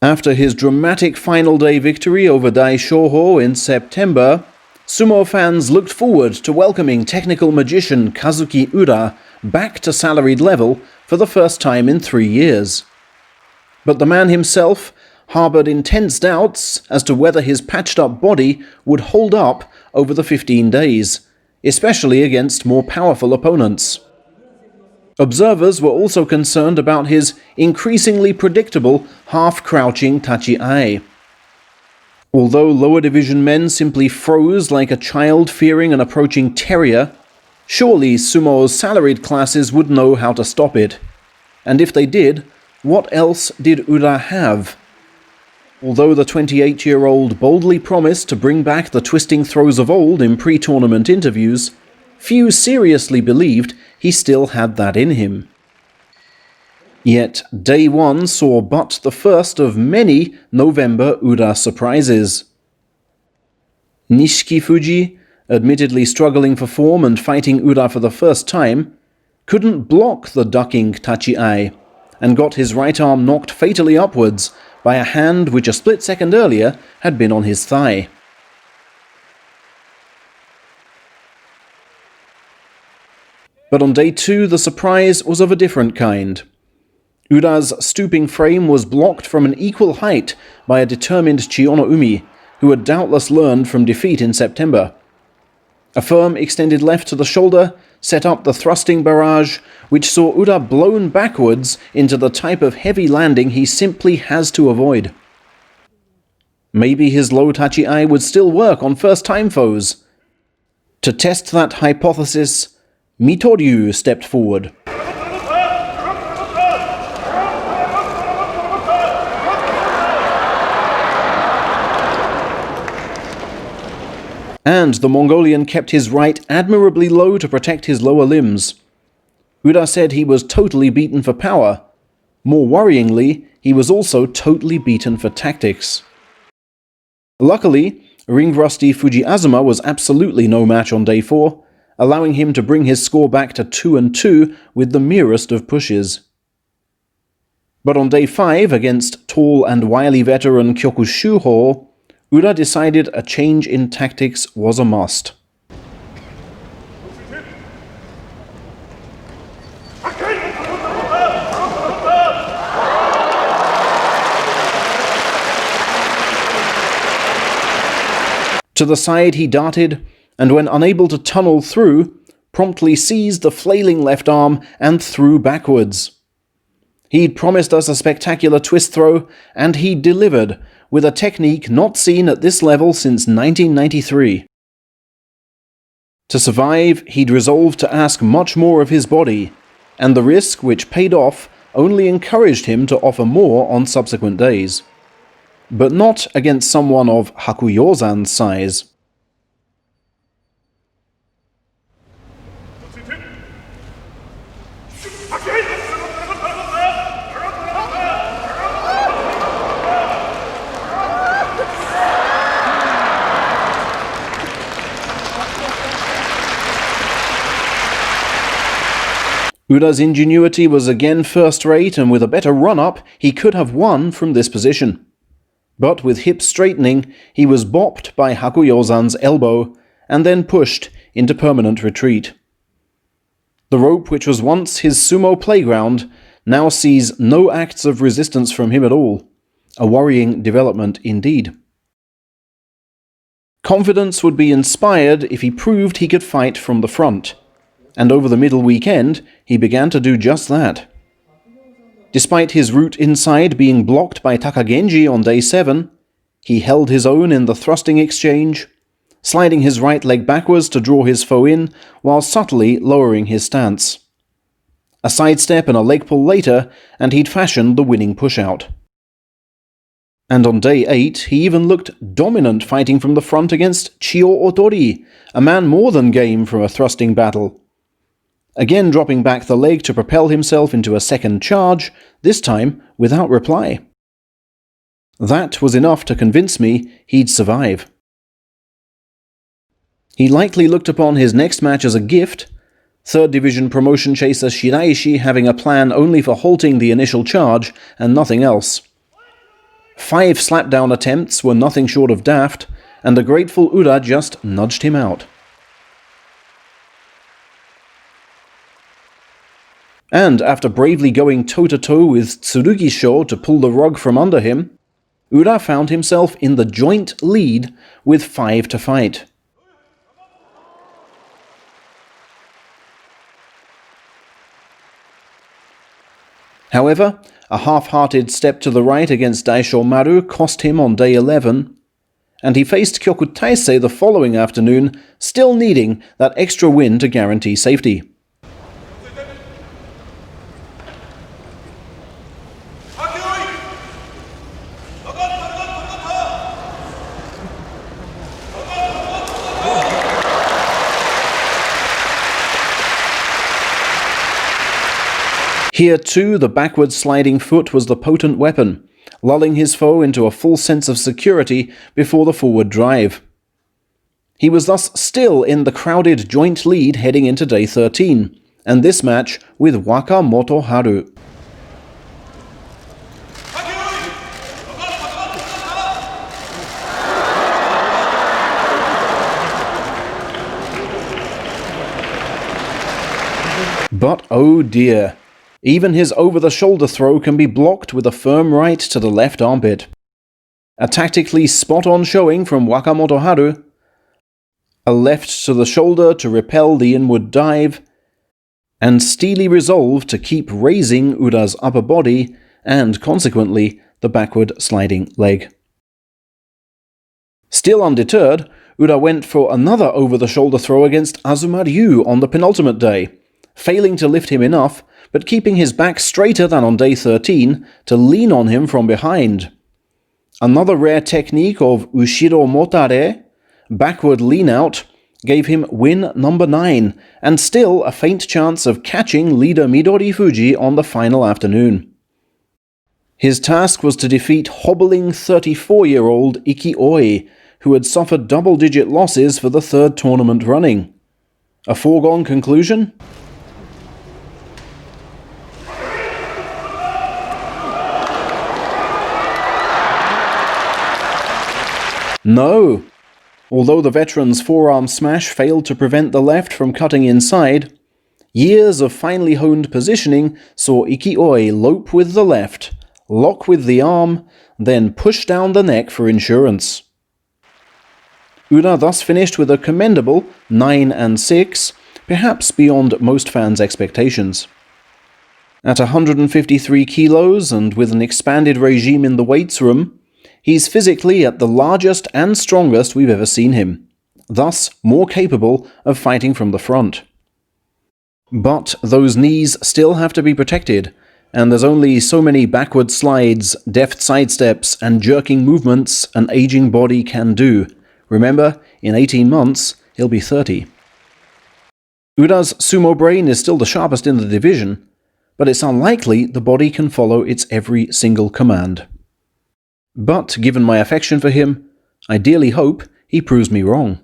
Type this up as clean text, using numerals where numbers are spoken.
After his dramatic final day victory over Dai Shoho in September, sumo fans looked forward to welcoming technical magician Kazuki Ura back to salaried level for the first time in 3 years. But the man himself harbored intense doubts as to whether his patched-up body would hold up over the 15 days, especially against more powerful opponents. Observers were also concerned about his increasingly predictable half-crouching tachi-ai. Although lower division men simply froze like a child fearing an approaching terrier, surely sumo's salaried classes would know how to stop it. And if they did, what else did Ura have? Although the 28-year-old boldly promised to bring back the twisting throws of old in pre-tournament interviews, few seriously believed he still had that in him. Yet day one saw but the first of many November Ura surprises. Nishiki Fuji, admittedly struggling for form and fighting Ura for the first time, couldn't block the ducking tachi-ai, and got his right arm knocked fatally upwards by a hand which a split second earlier had been on his thigh. But on day two, the surprise was of a different kind. Ura's stooping frame was blocked from an equal height by a determined Chiyono Umi, who had doubtless learned from defeat in September. A firm extended left to the shoulder set up the thrusting barrage, which saw Ura blown backwards into the type of heavy landing he simply has to avoid. Maybe his low tachi-ai would still work on first-time foes. To test that hypothesis, Mitoryu stepped forward. And the Mongolian kept his right admirably low to protect his lower limbs. Ura said he was totally beaten for power. More worryingly, he was also totally beaten for tactics. Luckily, ring-rusty Fujiazuma was absolutely no match on day 4, allowing him to bring his score back to 2-2 with the merest of pushes. But on day 5, against tall and wily veteran Kyokushuho, Ura decided a change in tactics was a must. To the side he darted, and when unable to tunnel through, promptly seized the flailing left arm and threw backwards. He'd promised us a spectacular twist throw, and he delivered, with a technique not seen at this level since 1993. To survive, he'd resolved to ask much more of his body, and the risk, which paid off, only encouraged him to offer more on subsequent days. But not against someone of Hakuyozan's size. Ura's ingenuity was again first-rate, and with a better run-up, he could have won from this position. But with hips straightening, he was bopped by Hakuyozan's elbow, and then pushed into permanent retreat. The rope, which was once his sumo playground, now sees no acts of resistance from him at all. A worrying development indeed. Confidence would be inspired if he proved he could fight from the front. And over the middle weekend, he began to do just that. Despite his route inside being blocked by Takagenji on day 7, he held his own in the thrusting exchange, sliding his right leg backwards to draw his foe in, while subtly lowering his stance. A sidestep and a leg pull later, and he'd fashioned the winning push-out. And on day 8, he even looked dominant fighting from the front against Chiyo Otori, a man more than game for a thrusting battle. Again dropping back the leg to propel himself into a second charge, this time without reply. That was enough to convince me he'd survive. He likely looked upon his next match as a gift, 3rd Division promotion chaser Shiraishi having a plan only for halting the initial charge and nothing else. 5 slapdown attempts were nothing short of daft, and the grateful Ura just nudged him out. And after bravely going toe-to-toe with Tsurugisho to pull the rug from under him, Ura found himself in the joint lead with 5 to fight. However, a half-hearted step to the right against Daisho Maru cost him on day 11, and he faced Kyokutaise the following afternoon, still needing that extra win to guarantee safety. Here too, the backward sliding foot was the potent weapon, lulling his foe into a full sense of security before the forward drive. He was thus still in the crowded joint lead heading into day 13, and this match with Waka Motoharu. But oh dear. Even his over-the-shoulder throw can be blocked with a firm right to the left armpit. A tactically spot-on showing from Wakamoto Haru, a left to the shoulder to repel the inward dive, and steely resolve to keep raising Ura's upper body and, consequently, the backward sliding leg. Still undeterred, Ura went for another over-the-shoulder throw against Azuma Ryu on the penultimate day, failing to lift him enough, but keeping his back straighter than on day 13 to lean on him from behind. Another rare technique of Ushiro Motare, backward lean out, gave him win number 9, and still a faint chance of catching leader Midori Fuji on the final afternoon. His task was to defeat hobbling 34-year-old Iki Oi, who had suffered double-digit losses for the 3rd tournament running. A foregone conclusion? No. Although the veteran's forearm smash failed to prevent the left from cutting inside, years of finely honed positioning saw Iki Oi lope with the left, lock with the arm, then push down the neck for insurance. Ura thus finished with a commendable 9-6, perhaps beyond most fans' expectations. At 153 kilos and with an expanded regime in the weights room, he's physically at the largest and strongest we've ever seen him, thus more capable of fighting from the front. But those knees still have to be protected, and there's only so many backward slides, deft sidesteps, and jerking movements an aging body can do. Remember, in 18 months, he'll be 30. Ura's sumo brain is still the sharpest in the division, but it's unlikely the body can follow its every single command. But given my affection for him, I dearly hope he proves me wrong.